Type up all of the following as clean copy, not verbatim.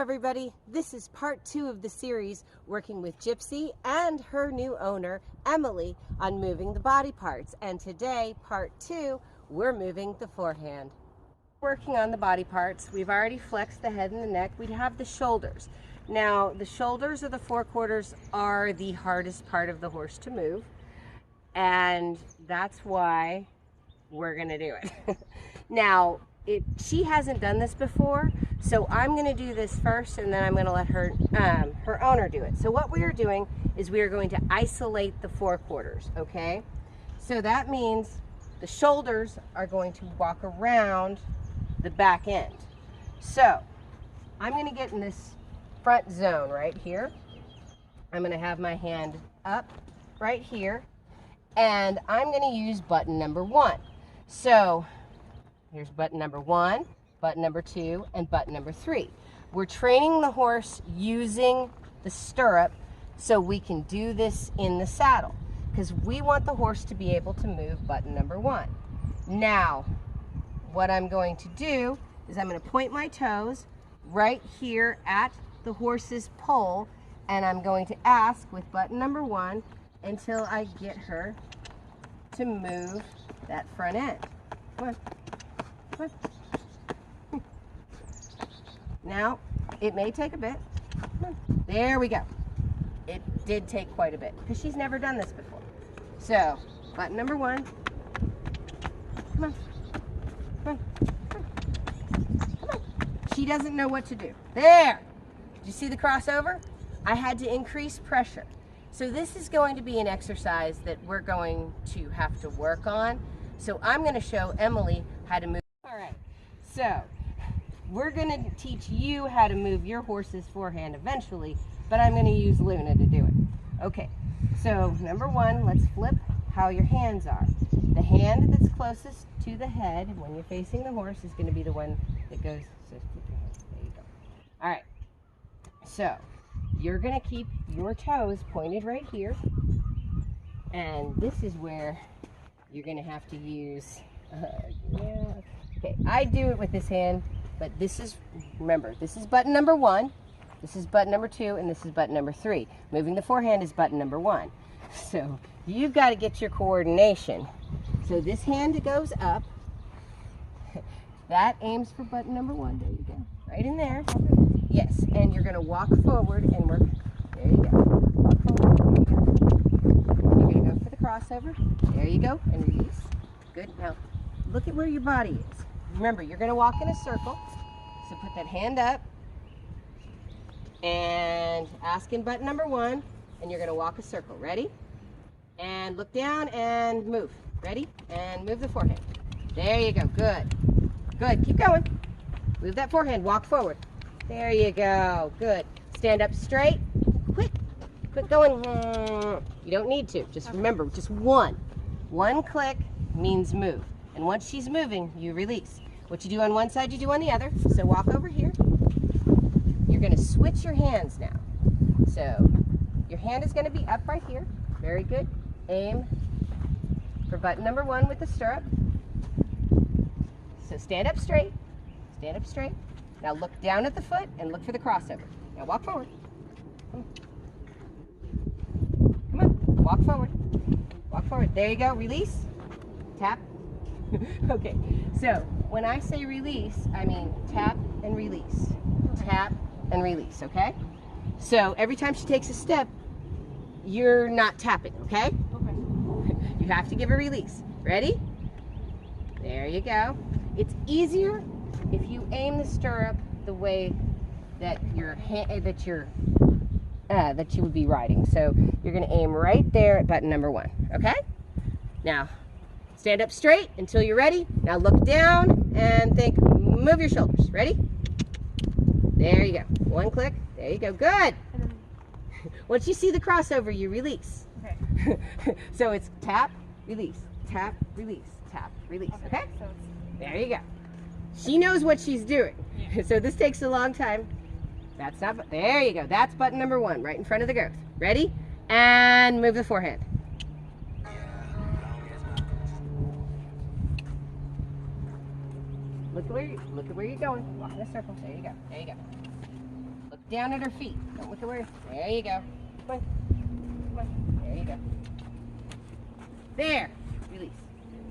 everybody, this is part 2 of the series working with Gypsy and her new owner Emily on moving the body parts, and today part 2 we're moving the forehand. Working on the body parts, we've already flexed the head and the neck. We have the shoulders. Now the shoulders or the forequarters are the hardest part of the horse to move, and that's why we're gonna do it. Now she hasn't done this before, so I'm going to do this first, and then I'm going to let her owner do it. So what we are doing is we are going to isolate the forequarters, okay? So that means the shoulders are going to walk around the back end. So I'm going to get in this front zone right here. I'm going to have my hand up right here, and I'm going to use button number 1. So here's button number 1, button number 2, and button number 3. We're training the horse using the stirrup so we can do this in the saddle, because we want the horse to be able to move button number 1. Now, what I'm going to do is I'm going to point my toes right here at the horse's pole, and I'm going to ask with button number 1 until I get her to move that front end. Come on. Now, it may take a bit. There we go. It did take quite a bit because she's never done this before. So, button number 1. Come on. Come on. Come on. She doesn't know what to do. There. Did you see the crossover? I had to increase pressure. So this is going to be an exercise that we're going to have to work on. So I'm going to show Emily how to move. All right, so we're going to teach you how to move your horse's forehand eventually, but I'm going to use Luna to do it. Okay, so number 1, let's flip how your hands are. The hand that's closest to the head when you're facing the horse is going to be the one that goes, so flip your hands, there you go. All right, so you're going to keep your toes pointed right here, and this is where you're going to have to use, okay, I do it with this hand, but this is, remember, this is button number 1, this is button number 2, and this is button number 3. Moving the forehand is button number 1. So you've got to get your coordination. So this hand goes up, that aims for button number 1, there you go, right in there. Yes, and you're going to walk forward and work, there you go, walk forward, there you go. And you're going to go for the crossover, there you go, and release. Good, now look at where your body is. Remember, you're going to walk in a circle, so put that hand up and ask in button number 1, and you're going to walk a circle. Ready? And look down and move. Ready? And move the forehand. There you go. Good. Good. Keep going. Move that forehand. Walk forward. There you go. Good. Stand up straight. Quick. Quit going. You don't need to. Just remember, just one. One click means move. And once she's moving, you release. What you do on one side, you do on the other. So walk over here. You're going to switch your hands now. So your hand is going to be up right here. Very good. Aim for button number 1 with the stirrup. So stand up straight. Stand up straight. Now look down at the foot and look for the crossover. Now walk forward. Come on. Walk forward. Walk forward. There you go. Release. Tap. Okay, so when I say release, I mean tap and release. Tap and release, okay? So every time she takes a step, you're not tapping, okay? Okay. You have to give a release. Ready? There you go. It's easier if you aim the stirrup the way that that you would be riding. So you're going to aim right there at button number 1, okay? Now, stand up straight until you're ready. Now look down and think, move your shoulders. Ready? There you go. One click. There you go. Good. Once you see the crossover, you release. Okay. So it's tap, release, tap, release, tap, release. Okay? So there you go. She knows what she's doing. Yeah. So this takes a long time. That's not, there you go. That's button number 1, right in front of the growth. Ready? And move the forehand. Look at where you're going. Walk in a circle. There you go. There you go. down at her feet. Don't look at where. There you go. Come on. Come on. There you go. There. Release.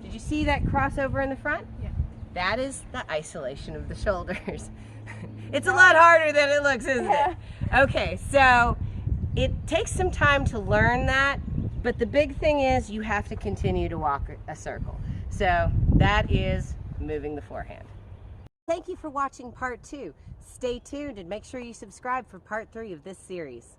Did you see that crossover in the front? Yeah. That is the isolation of the shoulders. It's a lot harder than it looks, isn't it? Okay, so it takes some time to learn that, but the big thing is you have to continue to walk a circle. So that is moving the forehand. Thank you for watching part 2. Stay tuned and make sure you subscribe for part 3 of this series.